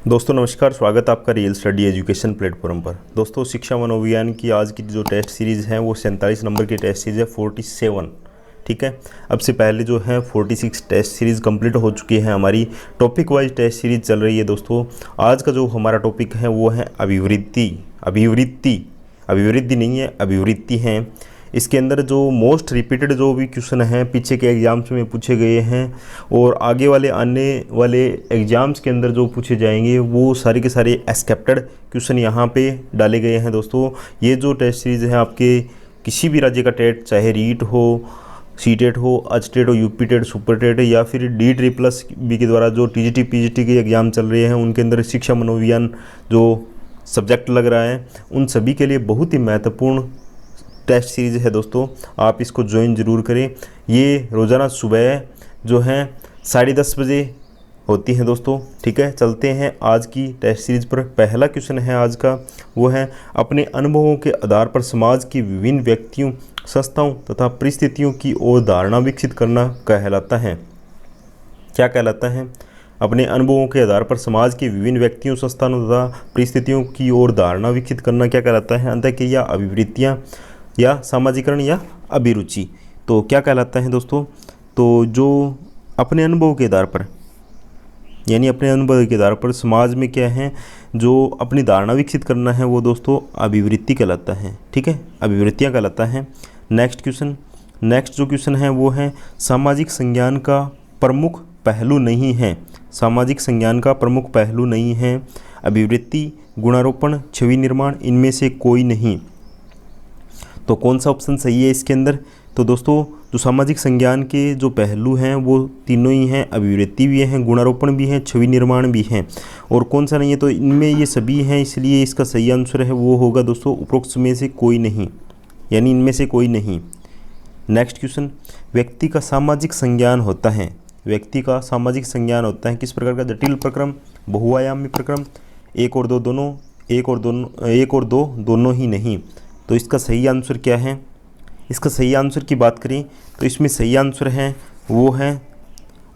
दोस्तों नमस्कार, स्वागत है आपका रियल स्टडी एजुकेशन प्लेटफॉर्म पर। दोस्तों शिक्षा मनोविज्ञान की आज की जो टेस्ट सीरीज़ है वो 47 नंबर की टेस्ट सीरीज़ है 47। ठीक है, अब से पहले जो है 46 टेस्ट सीरीज़ कंप्लीट हो चुकी है हमारी। टॉपिक वाइज टेस्ट सीरीज़ चल रही है दोस्तों। आज का जो हमारा टॉपिक है वो है अभिवृत्ति। अभिवृत्ति नहीं है, अभिवृत्ति है। इसके अंदर जो मोस्ट रिपीटेड जो भी क्वेश्चन हैं पीछे के एग्ज़ाम्स में पूछे गए हैं और आगे वाले आने वाले एग्ज़ाम्स के अंदर जो पूछे जाएंगे वो सारे के सारे एक्सेप्टेड क्वेश्चन यहाँ पे डाले गए हैं दोस्तों। ये जो टेस्ट सीरीज़ है आपके किसी भी राज्य का टेट, चाहे रीट हो, सीटेट हो, अचटेट हो, यूपी टेट, सुपर टेट या फिर DEET के द्वारा जो TGT PGT के एग्ज़ाम चल रहे हैं उनके अंदर शिक्षा मनोविज्ञान जो सब्जेक्ट लग रहा है उन सभी के लिए बहुत ही महत्वपूर्ण टेस्ट सीरीज़ है दोस्तों। आप इसको ज्वाइन ज़रूर करें। ये रोज़ाना सुबह जो है 10:30 बजे होती है दोस्तों। ठीक है, चलते हैं आज की टेस्ट सीरीज़ पर। पहला क्वेश्चन है आज का, वो है अपने अनुभवों के आधार पर समाज की विभिन्न व्यक्तियों, संस्थाओं तथा परिस्थितियों की ओर धारणा विकसित करना कहलाता है। क्या कहलाता है? अपने अनुभवों के आधार पर समाज के विभिन्न व्यक्तियों, संस्थानों तथा परिस्थितियों की ओर धारणा विकसित करना क्या कहलाता है? अंतःक्रिया, अभिवृत्तियाँ या सामाजिकरण या अभिरुचि। तो क्या कहलाता है दोस्तों? तो जो अपने अनुभव के आधार पर, यानी अपने अनुभव के आधार पर समाज में क्या है जो अपनी धारणा विकसित करना है वो दोस्तों अभिवृत्ति कहलाता है। ठीक है, अभिवृत्तियाँ कहलाता है। नेक्स्ट जो क्वेश्चन है वो है सामाजिक संज्ञान का प्रमुख पहलू नहीं है। सामाजिक संज्ञान का प्रमुख पहलू नहीं है अभिवृत्ति, गुणारोपण, छवि निर्माण, इनमें से कोई नहीं। तो कौन सा ऑप्शन सही है इसके अंदर? तो दोस्तों जो सामाजिक संज्ञान के जो पहलू हैं वो तीनों ही हैं, अभिवृत्ति भी हैं, गुणारोपण भी हैं, छवि निर्माण भी हैं। और कौन सा नहीं है? तो इनमें ये सभी हैं, इसलिए इसका सही आंसर है वो होगा दोस्तों उपरोक्त में से कोई नहीं, यानी इनमें से कोई नहीं। नेक्स्ट क्वेश्चन, व्यक्ति का सामाजिक संज्ञान होता है। व्यक्ति का सामाजिक संज्ञान होता है किस प्रकार का? जटिल प्रक्रम, बहुआयामी प्रक्रम, एक और दो दोनों ही नहीं। तो इसका सही आंसर क्या है? इसका सही आंसर की बात करें तो इसमें सही आंसर है वो है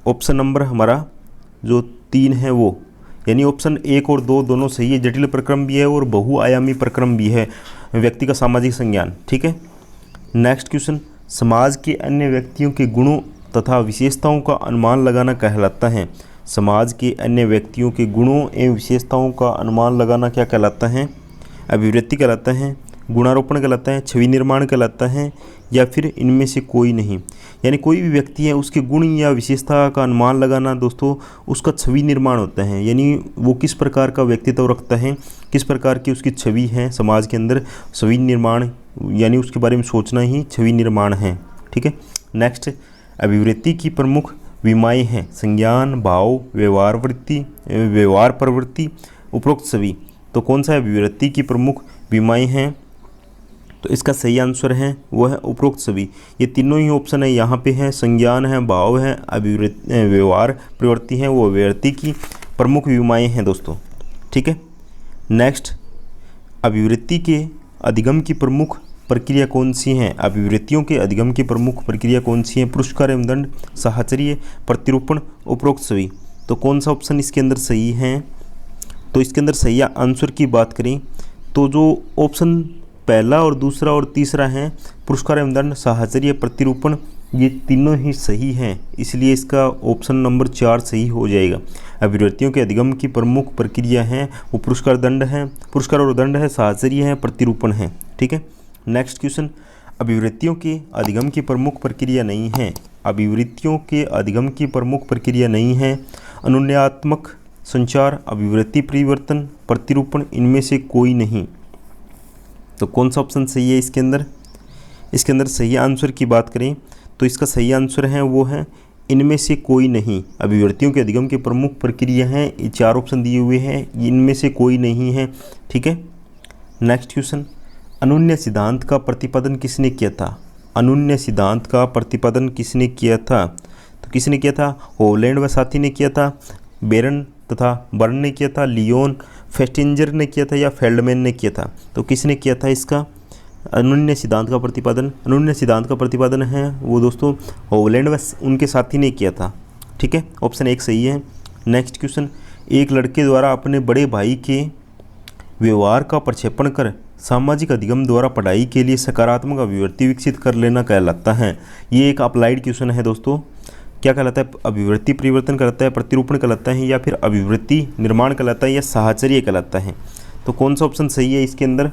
ऑप्शन नंबर हमारा जो 3 है वो, यानी ऑप्शन 1 और 2 दोनों सही है। जटिल प्रक्रम भी है और बहुआयामी प्रक्रम भी है व्यक्ति का सामाजिक संज्ञान। ठीक है। नेक्स्ट क्वेश्चन, समाज के अन्य व्यक्तियों के गुणों तथा विशेषताओं का अनुमान लगाना कहलाता है। समाज के अन्य व्यक्तियों के गुणों एवं विशेषताओं का अनुमान लगाना क्या कहलाता है? अभिवृत्ति कहलाता है, गुणारोपण कहलाता है, छवि निर्माण कहलाता है, या फिर इनमें से कोई नहीं। यानी कोई भी व्यक्ति है उसके गुण या विशेषता का अनुमान लगाना दोस्तों उसका छवि निर्माण होता है। यानी वो किस प्रकार का व्यक्तित्व रखता है, किस प्रकार की उसकी छवि है समाज के अंदर, छवि निर्माण यानी उसके बारे में सोचना ही छवि निर्माण है। ठीक है। नेक्स्ट, अभिवृत्ति की प्रमुख विमाएँ हैं संज्ञान, भाव, व्यवहार प्रवृत्ति, उपरोक्त सभी। तो कौन सा अभिवृत्ति की प्रमुख विमाएँ हैं? तो इसका सही आंसर है वो है उपरोक्त सभी। ये तीनों ही ऑप्शन है यहाँ पे है, संज्ञान है, भाव है, व्यवहार प्रवृत्ति है, वो अभिवृत्ति की प्रमुख विमाएँ हैं दोस्तों। ठीक है। नेक्स्ट, अभिवृत्ति के अधिगम की प्रमुख प्रक्रिया कौन सी है? अभिवृत्तियों के अधिगम की प्रमुख प्रक्रिया कौन सी है? पुरस्कार एवं दंड, साहचर्य, प्रतिरूपण, उपरोक्त सभी। तो कौन सा ऑप्शन इसके अंदर सही है? तो इसके अंदर सही आंसर की बात करें तो जो ऑप्शन पहला और दूसरा और तीसरा है पुरस्कार एवं दंड, साहचर्य, प्रतिरूपण, ये तीनों ही सही हैं, इसलिए इसका ऑप्शन नंबर 4 सही हो जाएगा। अभिवृत्तियों के अधिगम की प्रमुख प्रक्रिया है वो पुरस्कार और दंड है, साहचर्य है, प्रतिरूपण है। ठीक है। नेक्स्ट क्वेश्चन, अभिवृत्तियों के अधिगम की प्रमुख प्रक्रिया नहीं है। अभिवृत्तियों के अधिगम की प्रमुख प्रक्रिया नहीं है अनुन्यात्मक संचार, अभिवृत्ति परिवर्तन, प्रतिरूपण, इनमें से कोई नहीं। तो कौन सा ऑप्शन सही है इसके अंदर? इसके अंदर सही आंसर की बात करें तो इसका सही आंसर है वो है इनमें से कोई नहीं। अभिवृत्तियों के अधिगम की प्रमुख प्रक्रिया हैं, ये 4 ऑप्शन दिए हुए हैं, इनमें से कोई नहीं है। ठीक है। नेक्स्ट क्वेश्चन, अनुन्य सिद्धांत का प्रतिपादन किसने किया था? अनुन्य सिद्धांत का प्रतिपादन किसने किया था? तो किसने किया था? होलैंड व साथी ने किया था, बेरन तथा बर्न ने किया था, लियोन फेस्टिंजर ने किया था, या फेल्डमैन ने किया था? तो किसने किया था इसका अनुन्य सिद्धांत का प्रतिपादन? अनुन्य सिद्धांत का प्रतिपादन है वो दोस्तों होलैंड व उनके साथी ने किया था। ठीक है, ऑप्शन 1 सही है। नेक्स्ट क्वेश्चन, एक लड़के द्वारा अपने बड़े भाई के व्यवहार का प्रक्षेपण कर सामाजिक अधिगम द्वारा पढ़ाई के लिए सकारात्मक अभिवृत्ति विकसित कर लेना कहलाता है। ये एक अप्लाइड क्वेश्चन है दोस्तों। क्या कहलाता है? अभिवृत्ति परिवर्तन कहलाता है, प्रतिरूपण कहलाता है, या फिर अभिवृत्ति निर्माण कहलाता है, या साहचर्य कहलाता है। तो कौन सा ऑप्शन सही है इसके अंदर?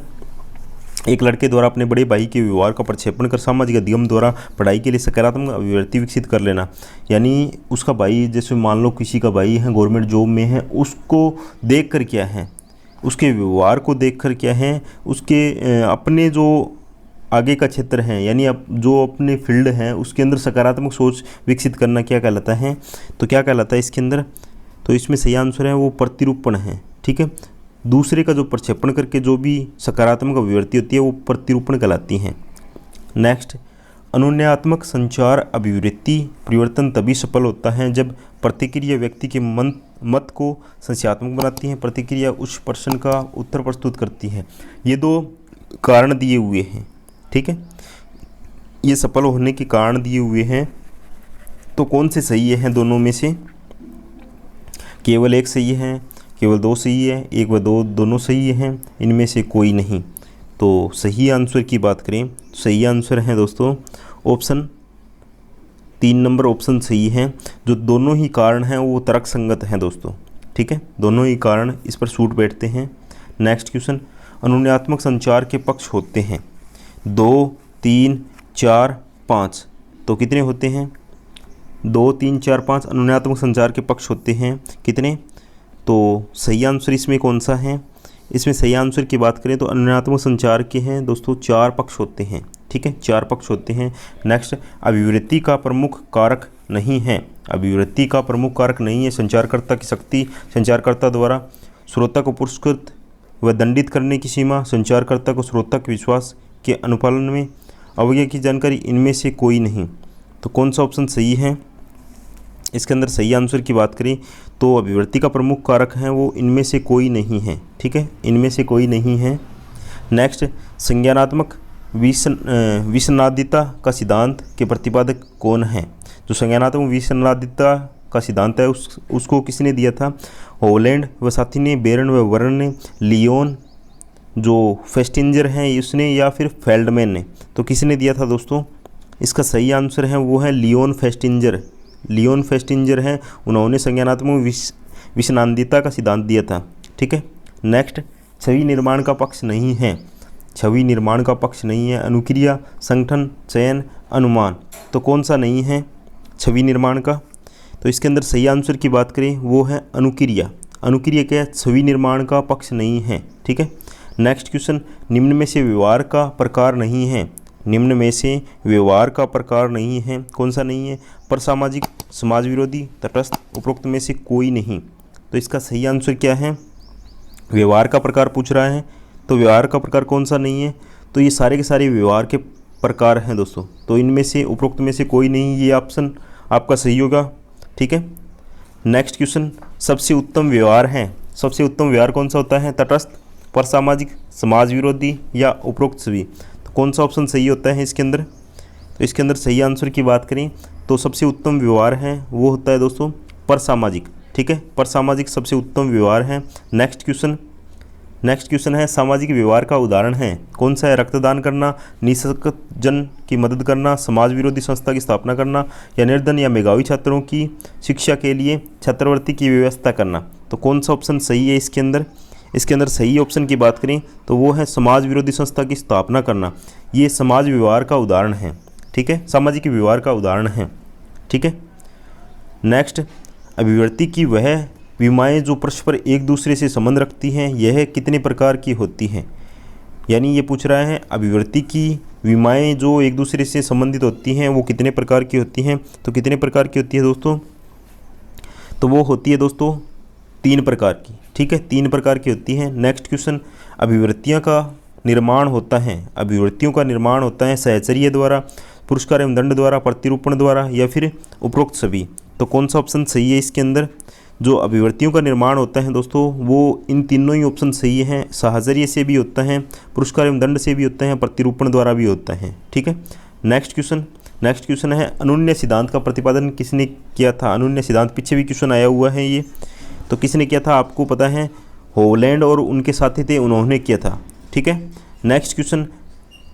एक लड़के द्वारा अपने बड़े भाई के व्यवहार का प्रक्षेपण कर सामाजिक अधिगम द्वारा पढ़ाई के लिए सकारात्मक अभिवृत्ति विकसित कर लेना, यानी उसका भाई, जैसे मान लो किसी का भाई है गवर्नमेंट जॉब में है, उसको देख कर क्या है, उसके व्यवहार को देखकर क्या है, उसके अपने जो आगे का क्षेत्र है, यानी अब जो अपने फील्ड है उसके अंदर सकारात्मक सोच विकसित करना क्या कहलाता है? तो क्या कहलाता है इसके अंदर? तो इसमें सही आंसर है वो प्रतिरूपण है। ठीक है, दूसरे का जो प्रक्षेपण करके जो भी सकारात्मक अभिवृत्ति होती है वो प्रतिरूपण कहलाती हैं। नेक्स्ट, अनुनयात्मक संचार अभिवृत्ति परिवर्तन तभी सफल होता है जब प्रतिक्रिया व्यक्ति के मत को संशयात्मक बनाती है, प्रतिक्रिया उस प्रश्न का उत्तर प्रस्तुत करती है। ये दो कारण दिए हुए हैं। ठीक है, ये सफल होने के कारण दिए हुए हैं, तो कौन से सही हैं दोनों में से? केवल एक सही है, केवल दो सही है, एक व दो दोनों सही हैं, इनमें से कोई नहीं। तो सही आंसर की बात करें, सही आंसर है दोस्तों ऑप्शन 3 नंबर ऑप्शन सही है। जो दोनों ही कारण हैं वो तर्क संगत हैं दोस्तों। ठीक है, दोनों ही कारण इस पर सूट बैठते हैं। नेक्स्ट क्वेश्चन, अनुनयात्मक संचार के पक्ष होते हैं 2, 3, 4, 5। तो कितने होते हैं? 2, 3, 4, 5 अनुनयात्मक संचार के पक्ष होते हैं। कितने? तो सही आंसर इसमें कौन सा है? इसमें सही आंसर की बात करें तो अनुनयात्मक संचार के हैं दोस्तों 4 पक्ष होते हैं। ठीक है, 4 पक्ष होते हैं। नेक्स्ट, अभिवृत्ति का प्रमुख कारक नहीं है। अभिवृत्ति का प्रमुख कारक नहीं है संचारकर्ता की शक्ति, संचारकर्ता द्वारा श्रोता को पुरस्कृत व दंडित करने की सीमा, संचारकर्ता को श्रोता के विश्वास के अनुपालन में अवज्ञा की जानकारी, इनमें से कोई नहीं। तो कौन सा ऑप्शन सही है? इसके अंदर सही आंसर की बात करें तो अभिवृत्ति का प्रमुख कारक है वो इनमें से कोई नहीं है। ठीक है, इनमें से कोई नहीं है। नेक्स्ट, संज्ञानात्मक विसंवादिता का सिद्धांत के प्रतिपादक कौन है? जो संज्ञानात्मक विसंवादिता का सिद्धांत है उसको किसने दिया था? हॉलैंड व साथी ने, बेरन व वर्न ने, लियोन जो फेस्टिंजर हैं उसने, या फिर फेल्डमैन ने। तो किसने दिया था दोस्तों? इसका सही आंसर है वो है लियोन फेस्टिंजर। लियोन फेस्टिंजर है, उन्होंने संज्ञानात्मक विसंवादिता का सिद्धांत दिया था। ठीक है, नेक्स्ट, छवि निर्माण का पक्ष नहीं है। छवि निर्माण का पक्ष नहीं है। अनुक्रिया, संगठन, चयन, अनुमान। तो कौन सा नहीं है छवि निर्माण का? तो इसके अंदर सही आंसर की बात करें वो है अनुक्रिया। अनुक्रिया क्या है? छवि निर्माण का पक्ष नहीं है। ठीक है, नेक्स्ट क्वेश्चन, निम्न में से व्यवहार का प्रकार नहीं है। निम्न में से व्यवहार का प्रकार नहीं है, कौन सा नहीं है? परसामाजिक, समाज विरोधी, तटस्थ, उपरोक्त में से कोई नहीं। तो इसका सही आंसर क्या है? व्यवहार का प्रकार पूछ रहा है, तो व्यवहार का प्रकार कौन सा नहीं है? तो ये सारे के सारे व्यवहार के प्रकार हैं दोस्तों। तो इनमें से उपरोक्त में से कोई नहीं, ये ऑप्शन आपका सही होगा। ठीक है, नेक्स्ट क्वेश्चन, सबसे उत्तम व्यवहार है। सबसे उत्तम व्यवहार कौन सा होता है? तटस्थ, परसामाजिक, समाज विरोधी, या उपरोक्त सभी। तो कौन सा ऑप्शन सही होता है इसके अंदर? तो इसके अंदर सही आंसर की बात करें तो सबसे उत्तम व्यवहार है वो होता है दोस्तों परसामाजिक। ठीक है, परसामाजिक सबसे उत्तम व्यवहार है। नेक्स्ट क्वेश्चन है सामाजिक व्यवहार का उदाहरण है, कौन सा है? रक्तदान करना, निःशक्त जन की मदद करना, समाज विरोधी संस्था की स्थापना करना, या निर्धन या मेधावी छात्रों की शिक्षा के लिए छात्रवृत्ति की व्यवस्था करना। तो कौन सा ऑप्शन सही है इसके अंदर? इसके अंदर सही ऑप्शन की बात करें तो वो है समाज विरोधी संस्था की स्थापना करना। ये समाज व्यवहार का उदाहरण है। ठीक है, सामाजिक व्यवहार का उदाहरण है। ठीक है, नेक्स्ट, अभिवृत्ति की वह विमाएँ जो परस्पर एक दूसरे से संबंध रखती हैं यह कितने प्रकार की होती हैं? यानी ये पूछ रहा है अभिवृत्ति की विमाएँ जो एक दूसरे से संबंधित होती हैं वो कितने प्रकार की होती हैं? तो कितने प्रकार की होती है दोस्तों? तो वो होती है दोस्तों 3 प्रकार की। ठीक है, 3 प्रकार की होती हैं। नेक्स्ट क्वेश्चन, अभिवृत्तियों का निर्माण होता है, अभिवृत्तियों का निर्माण होता है सहचर्य द्वारा, पुरस्कार एवं दंड द्वारा, प्रतिरूपण द्वारा, या फिर उपरोक्त सभी। तो कौन सा ऑप्शन सही है इसके अंदर? जो अभिवृत्तियों का निर्माण होता है दोस्तों वो इन तीनों ही ऑप्शन सही हैं। साहचर्य से भी होता है, पुरस्कार एवं दंड से भी होता है, प्रतिरूपण द्वारा भी होता है। ठीक है, नेक्स्ट क्वेश्चन है अनुन्य सिद्धांत का प्रतिपादन किसने किया था? अनुन्य सिद्धांत, पीछे भी क्वेश्चन आया हुआ है ये। तो किसने किया था आपको पता है, हॉलैंड और उनके साथी थे उन्होंने किया था। ठीक है। नेक्स्ट क्वेश्चन,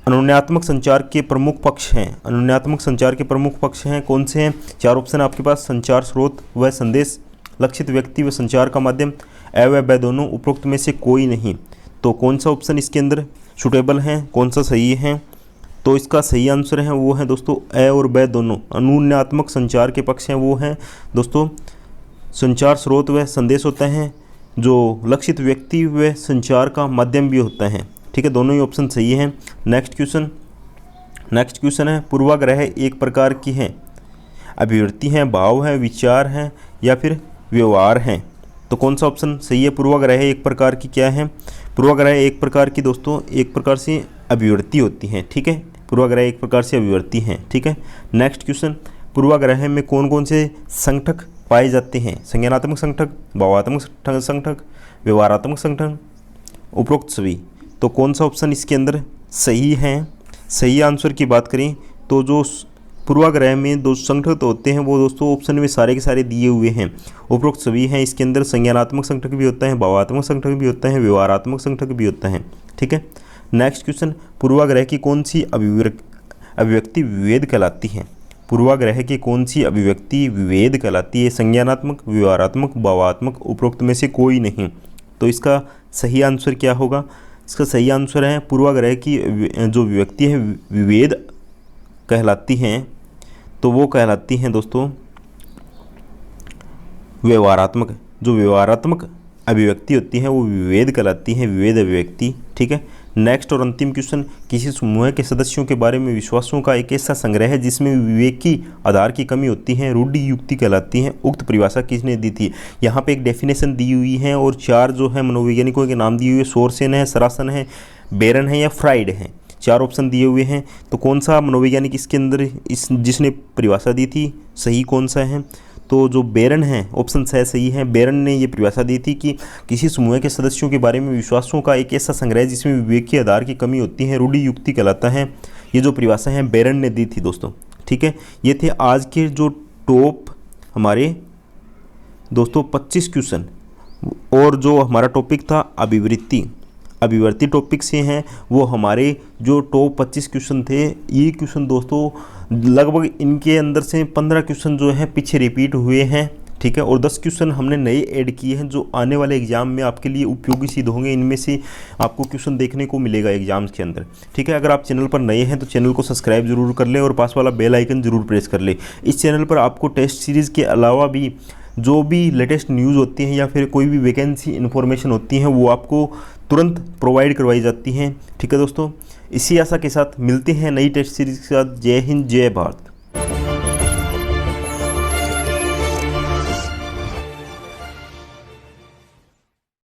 अनुन्यात्मक संचार के प्रमुख पक्ष हैं। अनुन्यात्मक संचार के प्रमुख पक्ष हैं कौन से हैं? 4 ऑप्शन आपके पास, संचार स्रोत व संदेश, लक्षित व्यक्ति व संचार का माध्यम, अ व ब दोनों, उपरोक्त में से कोई नहीं। तो कौन सा ऑप्शन इसके अंदर सुटेबल है, कौन सा सही है? तो इसका सही आंसर है वो है दोस्तों अ और ब दोनों। अनुन्यात्मक संचार के पक्ष हैं वो हैं दोस्तों संचार स्रोत व संदेश होता है, जो लक्षित व्यक्ति व संचार का माध्यम भी होता है। ठीक है, दोनों ही ऑप्शन सही हैं। नेक्स्ट क्वेश्चन है, पूर्वाग्रह एक प्रकार की है, अभिव्यक्ति है, भाव है, विचार है या फिर व्यवहार है। तो कौन सा ऑप्शन सही है? पूर्वाग्रह एक प्रकार की क्या है? पूर्वाग्रह एक प्रकार की दोस्तों एक प्रकार से अभिव्यक्ति होती है। ठीक है, पूर्वाग्रह एक प्रकार से अभिव्यक्ति है। ठीक है। नेक्स्ट क्वेश्चन, पूर्वाग्रह में कौन कौन से संगठक पाए जाते हैं? संज्ञानात्मक संगठक, भावात्मक संगठक, व्यवहारात्मक संगठन, उपरोक्त सभी। तो कौन सा ऑप्शन इसके अंदर सही है? सही आंसर की बात करें तो जो पूर्वाग्रह में दो संगठक होते हैं वो दोस्तों ऑप्शन में सारे के सारे दिए हुए हैं, उपरोक्त सभी हैं। इसके अंदर संज्ञानात्मक संगठक भी होता है, भावात्मक संगठक भी होता है, व्यवहारात्मक संगठक भी होता है। ठीक है। नेक्स्ट क्वेश्चन, पूर्वाग्रह की कौन सी अभिव्यक्ति विभेद कहलाती है? पूर्वाग्रह की कौन सी अभिव्यक्ति विभेद कहलाती है? संज्ञानात्मक, व्यवहारात्मक, भावात्मक, उपरोक्त में से कोई नहीं। तो इसका सही आंसर क्या होगा? इसका सही आंसर है पूर्वाग्रह की जो अभिव्यक्ति है विभेद कहलाती हैं, तो वो कहलाती हैं दोस्तों व्यवहारात्मक। जो व्यवहारात्मक अभिव्यक्ति होती है वो विभेद कहलाती है, विभेद अभिव्यक्ति। ठीक है। नेक्स्ट और अंतिम क्वेश्चन, किसी समूह के सदस्यों के बारे में विश्वासों का एक ऐसा संग्रह है जिसमें विवेक की आधार की कमी होती है, रूढ़ि युक्ति कहलाती है। उक्त परिभाषा किसने दी थी? यहाँ पे एक डेफिनेशन दी हुई है और 4 जो है मनोवैज्ञानिकों के नाम दिए हुए, सोर्सेन है, सरासन है, बेरन है या फ्राइड है। 4 ऑप्शन दिए हुए हैं। तो कौन सा मनोवैज्ञानिक इसके अंदर जिसने परिभाषा दी थी, सही कौन सा है? तो जो बेरन है, ऑप्शन सही है। बेरन ने ये परिभाषा दी थी कि किसी समूह के सदस्यों के बारे में विश्वासों का एक ऐसा संग्रह जिसमें विवेक के आधार की कमी होती है, रूढ़ि युक्ति कहलाता है। ये जो परिभाषा है बेरन ने दी थी दोस्तों। ठीक है। ये थे आज के जो टॉप हमारे दोस्तों 25 क्वेश्चन, और जो हमारा टॉपिक था अभिवृत्ति टॉपिक से हैं वो हमारे जो टॉप 25 क्वेश्चन थे। ये क्वेश्चन दोस्तों लगभग इनके अंदर से 15 क्वेश्चन जो हैं पीछे रिपीट हुए हैं। ठीक है। और 10 क्वेश्चन हमने नए ऐड किए हैं जो आने वाले एग्जाम में आपके लिए उपयोगी सिद्ध होंगे। इनमें से आपको क्वेश्चन देखने को मिलेगा एग्जाम्स के अंदर। ठीक है। अगर आप चैनल पर नए हैं तो चैनल को सब्सक्राइब जरूर कर लें और पास वाला बेल आइकन जरूर प्रेस कर लें। इस चैनल पर आपको टेस्ट सीरीज़ के अलावा भी जो भी लेटेस्ट न्यूज़ होती हैं या फिर कोई भी वैकेंसी इन्फॉर्मेशन होती हैं वो आपको तुरंत प्रोवाइड करवाई जाती हैं। ठीक है दोस्तों, इसी आशा के साथ मिलते हैं नई टेस्ट सीरीज़ के साथ। जय हिंद, जय भारत।